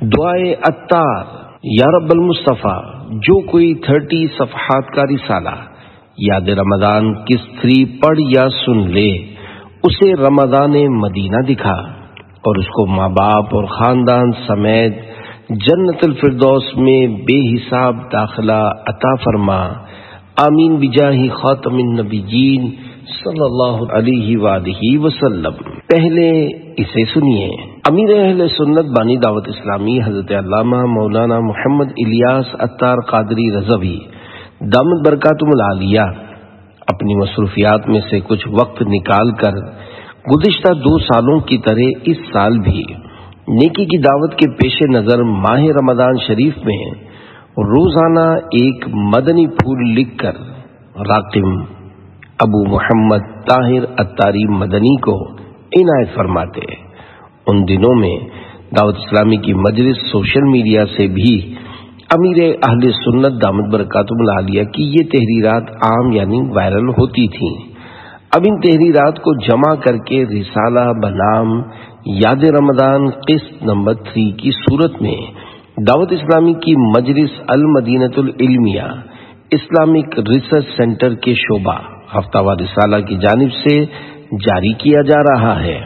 دعائے عطار، یا رب المصطفیٰ، جو کوئی 30 صفحات کا رسالہ یاد رمضان کس 3 پڑھ یا سن لے اسے رمضان مدینہ دکھا اور اس کو ماں باپ اور خاندان سمیت جنت الفردوس میں بے حساب داخلہ عطا فرما، آمین بجاہ خاتم النبیین صلی اللہ علیہ وآلہ وسلم۔ پہلے اسے سنیے۔ امیر اہل سنت بانی دعوت اسلامی حضرت علامہ مولانا محمد الیاس عطار قادری رضوی دامت برکاتہم العالیہ اپنی مصروفیات میں سے کچھ وقت نکال کر گزشتہ 2 سالوں کی طرح اس سال بھی نیکی کی دعوت کے پیش نظر ماہ رمضان شریف میں روزانہ ایک مدنی پھول لکھ کر راقم ابو محمد طاہر عطاری مدنی کو عنایت فرماتے۔ ان دنوں میں دعوت اسلامی کی مجلس سوشل میڈیا سے بھی امیر اہل سنت دامت برکاتہم العالیہ کی یہ تحریرات عام یعنی وائرل ہوتی تھیں۔ اب ان تحریرات کو جمع کر کے رسالہ بنام یاد رمضان قسط نمبر 3 کی صورت میں دعوت اسلامی کی مجلس المدینۃ العلمیہ اسلامک ریسرچ سینٹر کے شعبہ ہفتہ وار رسالہ کی جانب سے جاری کیا جا رہا ہے۔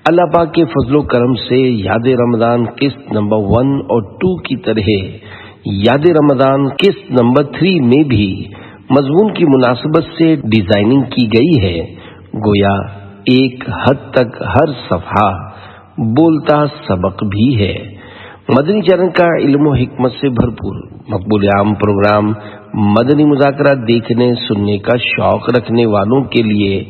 اللہ پاک کے فضل و کرم سے یاد رمضان قسط نمبر 1 اور 2 کی طرح یاد رمضان قسط نمبر 3 میں بھی مضمون کی مناسبت سے ڈیزائننگ کی گئی ہے، گویا ایک حد تک ہر صفحہ بولتا سبق بھی ہے۔ مدنی چینل کا علم و حکمت سے بھرپور مقبول عام پروگرام مدنی مذاکرات دیکھنے سننے کا شوق رکھنے والوں کے لیے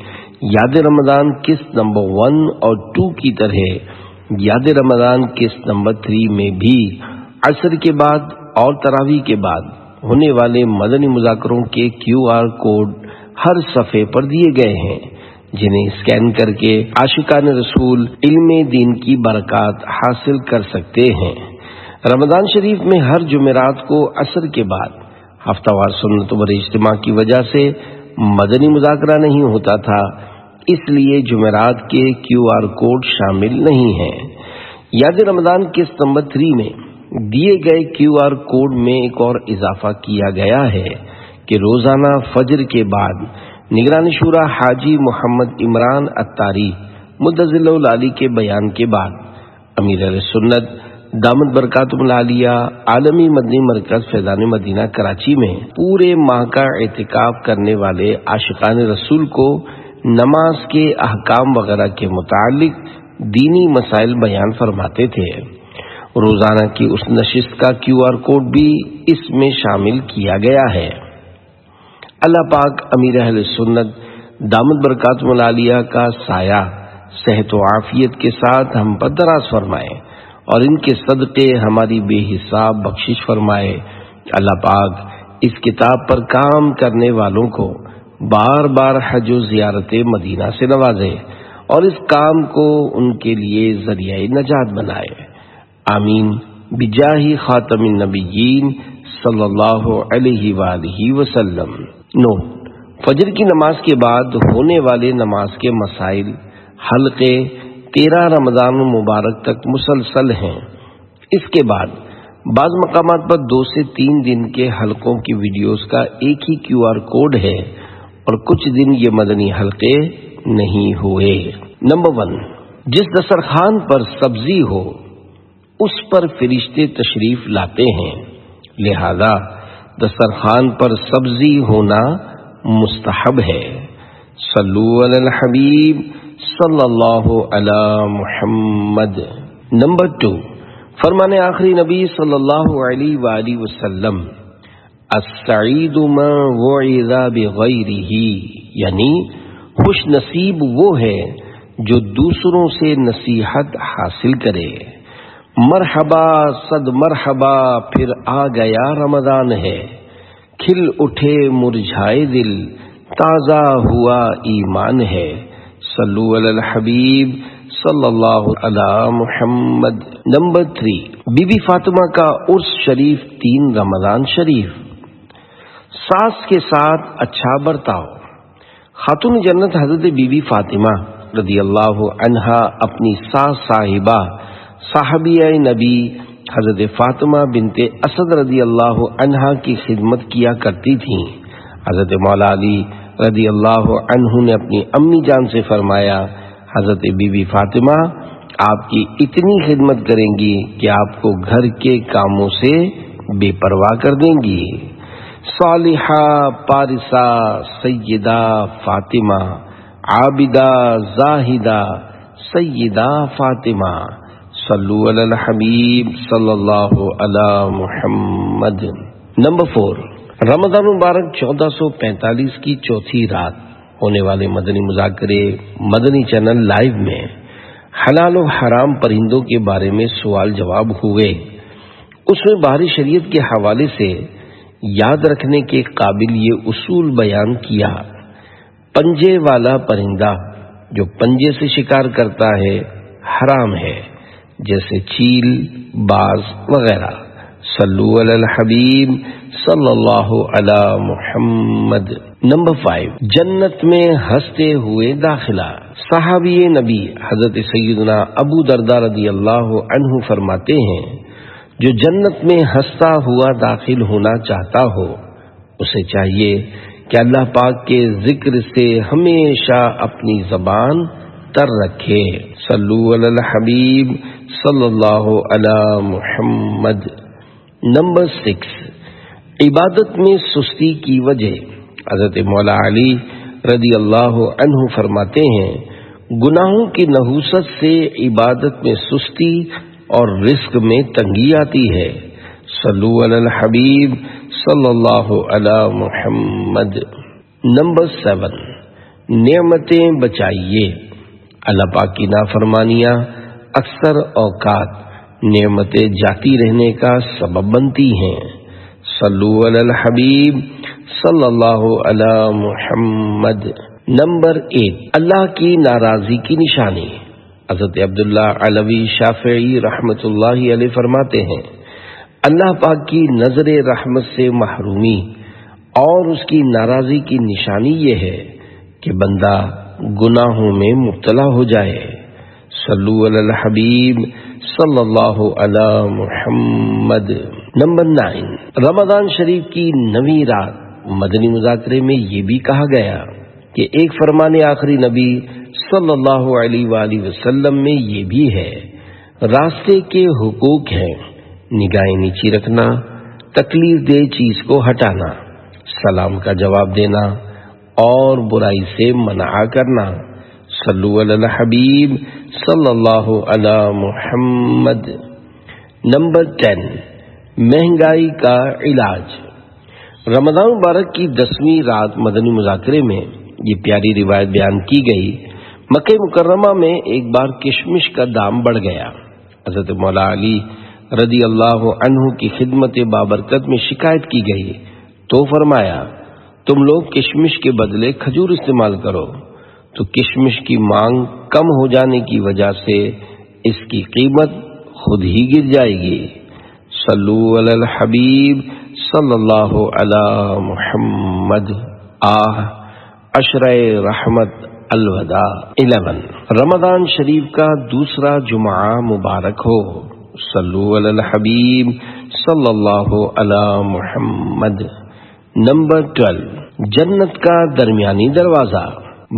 یاد رمضان قسط نمبر 1 اور 2 کی طرح یاد رمضان قسط نمبر 3 میں بھی عصر کے بعد اور تراویح کے بعد ہونے والے مدنی مذاکروں کے QR کوڈ ہر صفحے پر دیے گئے ہیں، جنہیں اسکین کر کے عاشقان رسول علم دین کی برکات حاصل کر سکتے ہیں۔ رمضان شریف میں ہر جمعرات کو عصر کے بعد ہفتہ وار سنت و اجتماع کی وجہ سے مدنی مذاکرہ نہیں ہوتا تھا، اس لیے جمعرات کے QR کوڈ شامل نہیں ہیں۔ یاد رمضان قسط نمبر 3 میں دیے گئے QR کوڈ میں ایک اور اضافہ کیا گیا ہے کہ روزانہ فجر کے بعد نگران شورا حاجی محمد عمران عطاری مدظل العالی کے بیان کے بعد امیر اہل سنت دامت برکاتہم العالیہ عالمی مدنی مرکز فیضان مدینہ کراچی میں پورے ماہ کا اعتکاف کرنے والے عاشقان رسول کو نماز کے احکام وغیرہ کے متعلق دینی مسائل بیان فرماتے تھے۔ روزانہ کی اس نشست کا QR کوڈ بھی اس میں شامل کیا گیا ہے۔ اللہ پاک امیر اہل سنت دامت برکاتہم العالیہ کا سایہ صحت و عافیت کے ساتھ ہم پر دراز فرمائے اور ان کے صدقے ہماری بے حساب بخشش فرمائے۔ اللہ پاک اس کتاب پر کام کرنے والوں کو بار بار حج و زیارت مدینہ سے نوازے اور اس کام کو ان کے لیے ذریعہ نجات بنائے، آمین بجاہ خاتم النبیین صلی اللہ علیہ وآلہ وسلم۔ نوٹ: فجر کی نماز کے بعد ہونے والے نماز کے مسائل حلقے 13 رمضان مبارک تک مسلسل ہیں۔ اس کے بعد بعض مقامات پر 2 سے 3 دن کے حلقوں کی ویڈیوز کا ایک ہی QR کوڈ ہے اور کچھ دن یہ مدنی حلقے نہیں ہوئے۔ نمبر 1، جس دسترخوان پر سبزی ہو اس پر فرشتے تشریف لاتے ہیں، لہذا دسترخوان پر سبزی ہونا مستحب ہے۔ صلو علی الحبیب صلی اللہ علی محمد۔ نمبر 2، فرمان آخری نبی صلی اللہ علیہ وآلہ وسلم، السعید من وعظ بغیرہ، یعنی خوش نصیب وہ ہے جو دوسروں سے نصیحت حاصل کرے۔ مرحبا صد مرحبا پھر آ گیا رمضان ہے، کھل اٹھے مرجھائے دل تازہ ہوا ایمان ہے۔ صلو علی الحبیب صلی اللہ علی محمد۔ نمبر 3، بی بی فاطمہ کا عرس شریف 3 رمضان شریف۔ ساس کے ساتھ اچھا برتاؤ۔ خاتون جنت حضرت بی بی فاطمہ رضی اللہ عنہا اپنی ساس صاحبہ صحابیہ نبی حضرت فاطمہ بنت اسد رضی اللہ عنہا کی خدمت کیا کرتی تھیں۔ حضرت مولا علی رضی اللہ عنہ نے اپنی امی جان سے فرمایا، حضرت بی بی فاطمہ آپ کی اتنی خدمت کریں گی کہ آپ کو گھر کے کاموں سے بے پرواہ کر دیں گی۔ صالحہ پارسہ سیدہ فاطمہ، عابدہ زاہدہ سیدہ فاطمہ، صلو علی الحبیب صلی اللہ علی محمد۔ نمبر 4، رمضان مبارک 1445 کی چوتھی رات ہونے والے مدنی مذاکرے مدنی چینل لائیو میں حلال و حرام پرندوں کے بارے میں سوال جواب ہوئے۔ اس میں بحری شریعت کے حوالے سے یاد رکھنے کے قابل یہ اصول بیان کیا۔ پنجے والا پرندہ جو پنجے سے شکار کرتا ہے حرام ہے، جیسے چیل، باز وغیرہ۔ صلو علی الحبیب صلی اللہ علی محمد۔ نمبر 5، جنت میں ہنستے ہوئے داخلہ۔ صحابی نبی حضرت سیدنا ابو درداء رضی اللہ عنہ فرماتے ہیں، جو جنت میں ہنستا ہوا داخل ہونا چاہتا ہو اسے چاہیے کہ اللہ پاک کے ذکر سے ہمیشہ اپنی زبان تر رکھے۔ صلو علی الحبیب صلی اللہ علی محمد۔ نمبر 6، عبادت میں سستی کی وجہ۔ حضرت مولا علی رضی اللہ عنہ فرماتے ہیں، گناہوں کی نحوست سے عبادت میں سستی اور رزق میں تنگی آتی ہے۔ صلو علی الحبیب صلی اللہ علی محمد۔ نمبر 7، نعمتیں بچائیے۔ اللہ پاک کی نافرمانیاں اکثر اوقات نعمتیں جاتی رہنے کا سبب بنتی ہیں۔ صلو علی الحبیب صلی اللہ علی محمد۔ نمبر 8، اللہ کی ناراضی کی نشانی۔ حضرت عبداللہ علوی شافعی رحمۃ اللہ علیہ فرماتے ہیں، اللہ پاک کی نظر رحمت سے محرومی اور اس کی ناراضی کی نشانی یہ ہے کہ بندہ گناہوں میں مبتلا ہو جائے۔ صلو علی الحبیب صلی اللہ علی محمد۔ نمبر 9، رمضان شریف کی 9ویں رات مدنی مذاکرے میں یہ بھی کہا گیا کہ ایک فرمان آخری نبی صلی اللہ علیہ وآلہ وسلم میں یہ بھی ہے، راستے کے حقوق ہیں نگاہیں نیچی رکھنا، تکلیف دہ چیز کو ہٹانا، سلام کا جواب دینا اور برائی سے منع کرنا۔ صلو علی الحبیب صلی اللہ علی محمد۔ نمبر 10، مہنگائی کا علاج۔ رمضان مبارک کی 10ویں رات مدنی مذاکرے میں یہ پیاری روایت بیان کی گئی، مکہ مکرمہ میں ایک بار کشمش کا دام بڑھ گیا۔ حضرت مولا علی رضی اللہ عنہ کی خدمت بابرکت میں شکایت کی گئی تو فرمایا، تم لوگ کشمش کے بدلے کھجور استعمال کرو، تو کشمش کی مانگ کم ہو جانے کی وجہ سے اس کی قیمت خود ہی گر جائے گی۔ صلو علی الحبیب صلی اللہ علی محمد۔ عشرہ رحمت الوداع 11، رمضان شریف کا دوسرا جمعہ مبارک ہو۔ صلو علی الحبیب صلی اللہ علی محمد۔ نمبر 12، جنت کا درمیانی دروازہ۔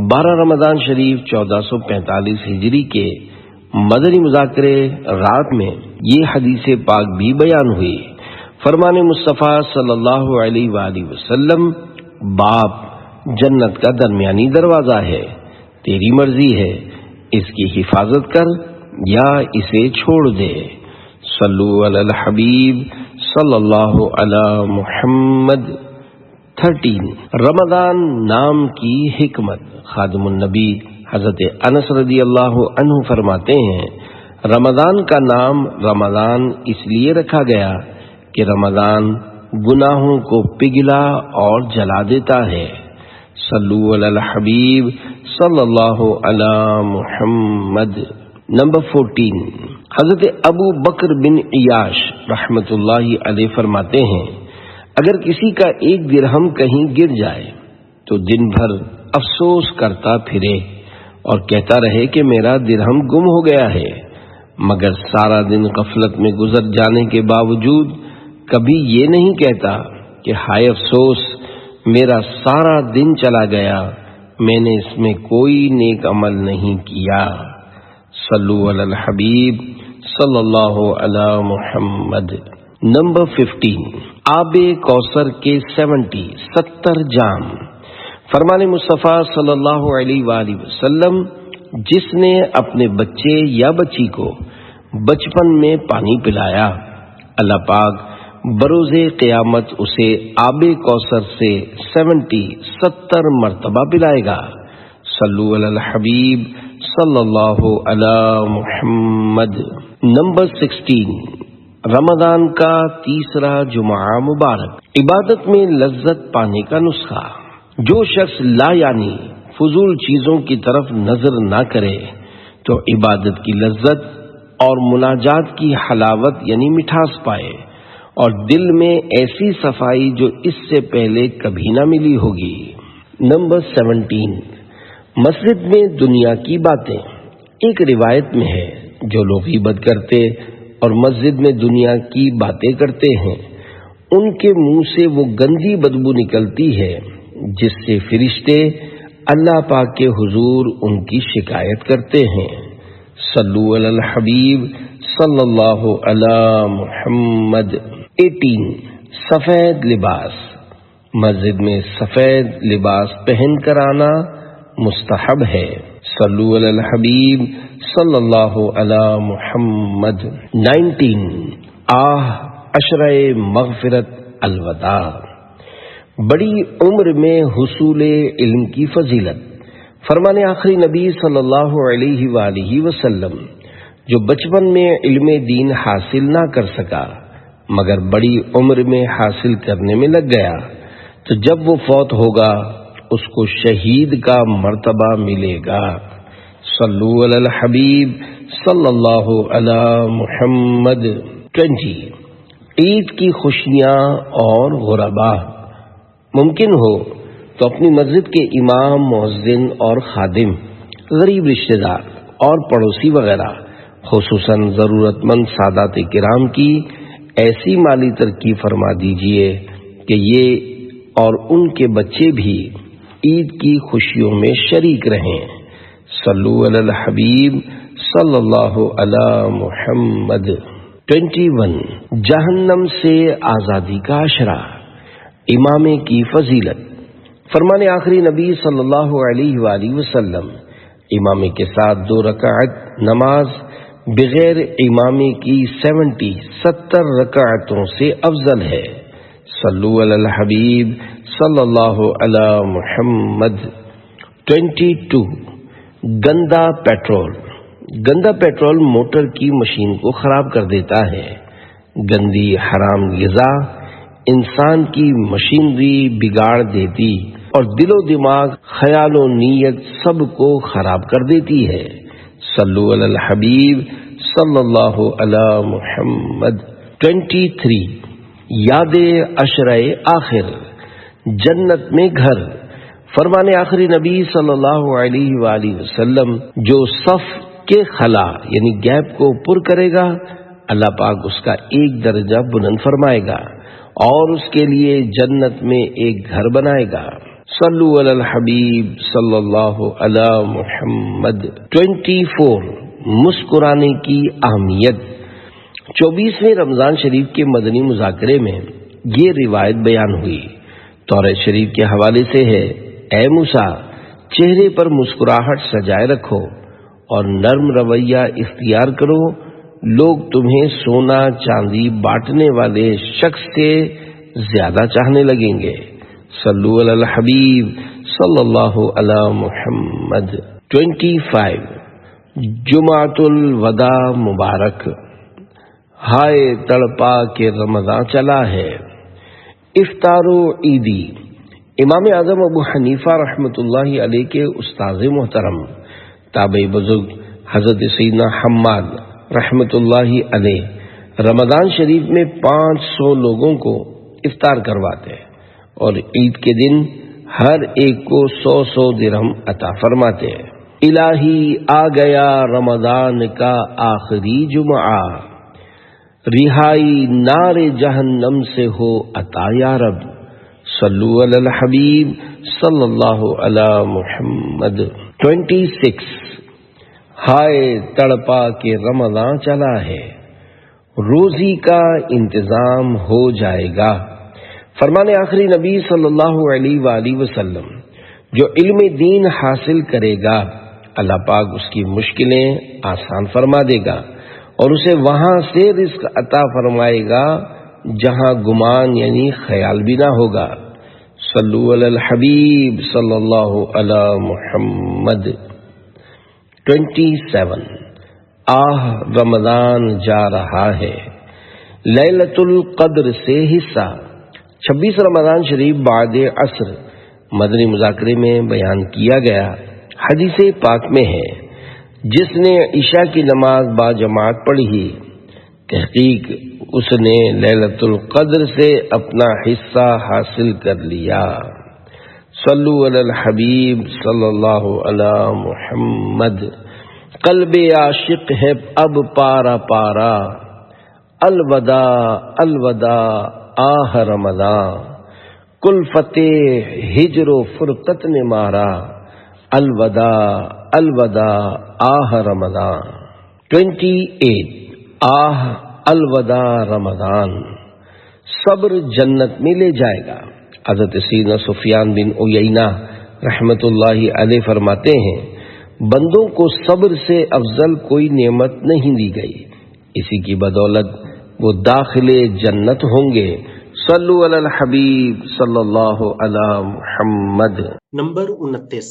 12 رمضان شریف 1445 ہجری کے مدنی مذاکرے رات میں یہ حدیث پاک بھی بیان ہوئی۔ فرمان مصطفیٰ صلی اللہ علیہ وآلہ وسلم، باپ جنت کا درمیانی دروازہ ہے، تیری مرضی ہے اس کی حفاظت کر یا اسے چھوڑ دے۔ صلو علی الحبیب صلی اللہ علی محمد۔ 13، رمضان نام کی حکمت۔ خادم النبی حضرت انس رضی اللہ عنہ فرماتے ہیں، رمضان کا نام رمضان اس لیے رکھا گیا کہ رمضان گناہوں کو پگھلا اور جلا دیتا ہے۔ صلو علی الحبیب صلی اللہ علی محمد۔ نمبر 14، حضرت ابو بکر بن عیاش رحمۃ اللہ علیہ فرماتے ہیں، اگر کسی کا ایک درہم کہیں گر جائے تو دن بھر افسوس کرتا پھرے اور کہتا رہے کہ میرا درہم گم ہو گیا ہے، مگر سارا دن غفلت میں گزر جانے کے باوجود کبھی یہ نہیں کہتا کہ ہائے افسوس، میرا سارا دن چلا گیا، میں نے اس میں کوئی نیک عمل نہیں کیا۔ صلو علی الحبیب صلی اللہ علی محمد۔ نمبر 15، آب کوثر کے 70 جام۔ فرمان مصطفیٰ صلی اللہ علیہ وآلہ وسلم، جس نے اپنے بچے یا بچی کو بچپن میں پانی پلایا، اللہ پاک بروز قیامت اسے آب کوثر سے 70 مرتبہ پلائے گا۔ صلو علی الحبیب صلی اللہ علی محمد۔ نمبر 16، رمضان کا تیسرا جمعہ مبارک۔ عبادت میں لذت پانے کا نسخہ۔ جو شخص لا یعنی فضول چیزوں کی طرف نظر نہ کرے تو عبادت کی لذت اور مناجات کی حلاوت یعنی مٹھاس پائے، اور دل میں ایسی صفائی جو اس سے پہلے کبھی نہ ملی ہوگی۔ نمبر 17، مسجد میں دنیا کی باتیں۔ ایک روایت میں ہے، جو لوگ غیبت کرتے اور مسجد میں دنیا کی باتیں کرتے ہیں، ان کے منہ سے وہ گندی بدبو نکلتی ہے جس سے فرشتے اللہ پاک کے حضور ان کی شکایت کرتے ہیں۔ صلو علی الحبیب صلی اللہ علی محمد۔ 18، سفید لباس۔ مسجد میں سفید لباس پہن کر آنا مستحب ہے۔ صلو علی الحبیب صلی اللہ علی محمد۔ 19، عشرہ مغفرت الوداع۔ بڑی عمر میں حصول علم کی فضیلت۔ فرمان آخری نبی صلی اللہ علیہ وآلہ وسلم، جو بچپن میں علم دین حاصل نہ کر سکا مگر بڑی عمر میں حاصل کرنے میں لگ گیا، تو جب وہ فوت ہوگا اس کو شہید کا مرتبہ ملے گا۔ صلو علی الحبیب صلی اللہ علی محمد۔ 20، عید کی خوشیاں اور غربا۔ ممکن ہو تو اپنی مسجد کے امام، مؤذن اور خادم، غریب رشتہ دار اور پڑوسی وغیرہ، خصوصاً ضرورت مند سادات کرام کی ایسی مالی ترقی فرما دیجیے کہ یہ اور ان کے بچے بھی عید کی خوشیوں میں شریک رہیں۔ صلو علی الحبیب صلی اللہ علی محمد۔ 21، جہنم سے آزادی کا عشرہ۔ امامے کی فضیلت۔ فرمان آخری نبی صلی اللہ علیہ وآلہ وسلم، امامے کے ساتھ 2 رکعت نماز بغیر امامے کی 70 رکعتوں سے افضل ہے۔ صلو علی الحبیب صلی اللہ علی محمد۔ 22، گندا پیٹرول۔ گندا پیٹرول موٹر کی مشین کو خراب کر دیتا ہے۔ گندی حرام غذا انسان کی مشینری بگاڑ دیتی اور دل و دماغ، خیال و نیت سب کو خراب کر دیتی ہے۔ صلو علی الحبیب صلی اللہ علی محمد۔ 23، یاد عشرہ آخر۔ جنت میں گھر۔ فرمان آخری نبی صلی اللہ علیہ وآلہ وسلم، جو صف کے خلا یعنی گیپ کو پر کرے گا، اللہ پاک اس کا ایک درجہ بلند فرمائے گا اور اس کے لیے جنت میں ایک گھر بنائے گا۔ صلو علی الحبیب صلی اللہ علی محمد۔ 24، مسکرانے کی اہمیت۔ 24ویں رمضان شریف کے مدنی مذاکرے میں یہ روایت بیان ہوئی۔ تورات شریف کے حوالے سے ہے، اے موسیٰ، چہرے پر مسکراہٹ سجائے رکھو اور نرم رویہ اختیار کرو، لوگ تمہیں سونا چاندی بانٹنے والے شخص سے زیادہ چاہنے لگیں گے۔ صلو علی الحبیب صلی اللہ علی محمد۔ 25، جمعۃ الوداع مبارک۔ ہائے تڑپا کہ رمضان چلا ہے۔ افطار و عیدی۔ امام اعظم ابو حنیفہ رحمۃ اللہ علیہ کے استاذ محترم، تابعی بزرگ حضرت سیدنا حماد رحمۃ اللہ علیہ رمضان شریف میں 500 لوگوں کو افطار کرواتے اور عید کے دن ہر ایک کو 100 درہم عطا فرماتے ہیں۔ الہی آ گیا رمضان کا آخری جمعہ، رہائی نار جہنم سے ہو عطا یا رب، صلو علی الحبیب صلی اللہ علی محمد۔ 26 ہائے تڑپا کے رمضان چلا ہے، روزی کا انتظام ہو جائے گا۔ فرمان آخری نبی صلی اللہ علیہ وآلہ وسلم، جو علم دین حاصل کرے گا اللہ پاک اس کی مشکلیں آسان فرما دے گا اور اسے وہاں سے رزق عطا فرمائے گا جہاں گمان یعنی خیال بھی نہ ہوگا۔ صلو علی الحبیب صلی اللہ علی محمد۔ 27 رمضان جا رہا ہے، لیلۃ القدر سے حصہ۔ 26 رمضان شریف بعد عصر مدنی مذاکرے میں بیان کیا گیا۔ حدیث پاک میں ہے، جس نے عشاء کی نماز با جماعت پڑھی، تحقیق اس نے لیلۃ القدر سے اپنا حصہ حاصل کر لیا۔ صلو علی الحبیب صلی اللہ علی محمد۔ قلب عاشق ہے اب پارا پارا، الوداع الوداع آہ رمضان، کلفت ہجر و فرقت نے مارا، الوداع الوداع آہ رمضان۔ 28 الوداع رمضان، صبر جنت میں لے جائے گا۔ حضرت سیدنا سفیان بن عیینہ رحمت اللہ علیہ فرماتے ہیں، بندوں کو صبر سے افضل کوئی نعمت نہیں دی گئی، اسی کی بدولت وہ داخل جنت ہوں گے۔ صلو علی الحبیب صلی اللہ علی محمد۔ نمبر 29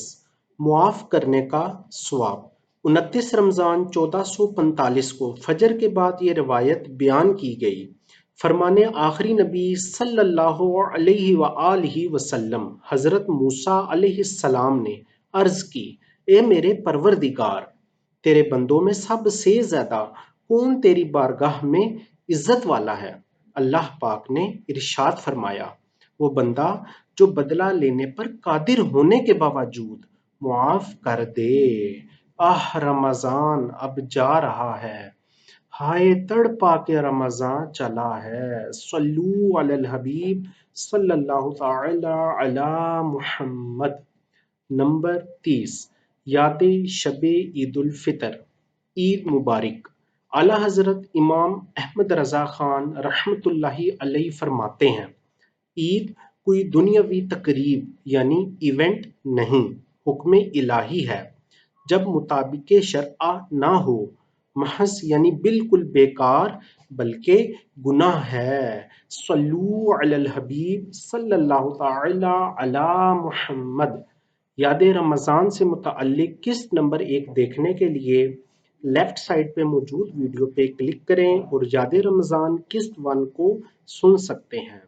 معاف کرنے کا ثواب۔ 29 رمضان 1445 کو فجر کے بعد یہ روایت بیان کی گئی۔ فرمان آخری نبی صلی اللہ علیہ وآلہ وسلم حضرت موسیٰ علیہ السلام نے عرض کی، اے میرے پروردگار، تیرے بندوں میں سب سے زیادہ کون تیری بارگاہ میں عزت والا ہے؟ اللہ پاک نے ارشاد فرمایا، وہ بندہ جو بدلہ لینے پر قادر ہونے کے باوجود معاف کر دے۔ رمضان اب جا رہا ہے، ہائے تڑپا کے رمضان چلا ہے، صلو علی الحبیب صلی اللہ تعالی علی محمد۔ نمبر 30 یاد شب عید الفطر، عید مبارک۔ اعلیٰ حضرت امام احمد رضا خان رحمۃ اللہ علیہ فرماتے ہیں، عید کوئی دنیاوی تقریب یعنی ایونٹ نہیں، حکم الہی ہے۔ جب مطابق شرع نہ ہو، محض یعنی بالکل بیکار بلکہ گناہ ہے۔ صلو علی الحبیب صلی اللہ تعالی علی محمد۔ یاد رمضان سے متعلق قسط نمبر 1 دیکھنے کے لیے لیفٹ سائڈ پہ موجود ویڈیو پہ کلک کریں اور یاد رمضان قسط 1 کو سن سکتے ہیں،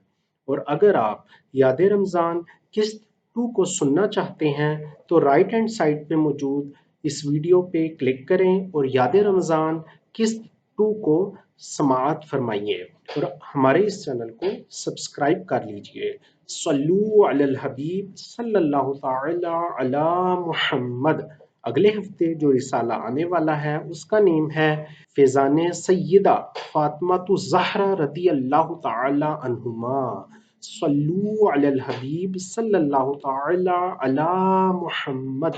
اور اگر آپ یاد رمضان قسط 2 کو سننا چاہتے ہیں تو رائٹ ہینڈ سائڈ پہ موجود اس ویڈیو پہ کلک کریں اور یاد رمضان قسط 2 کو سماعت فرمائیے، اور ہمارے اس چینل کو سبسکرائب کر لیجئے۔ صلو علی الحبیب صلی اللہ تعالی علی محمد۔ اگلے ہفتے جو رسالہ آنے والا ہے اس کا نیم ہے فیضان سیدہ فاطمہ الزہرا رضی اللہ تعالی عنہما۔ صلو علی الحبیب صلی اللہ تعالی علی محمد۔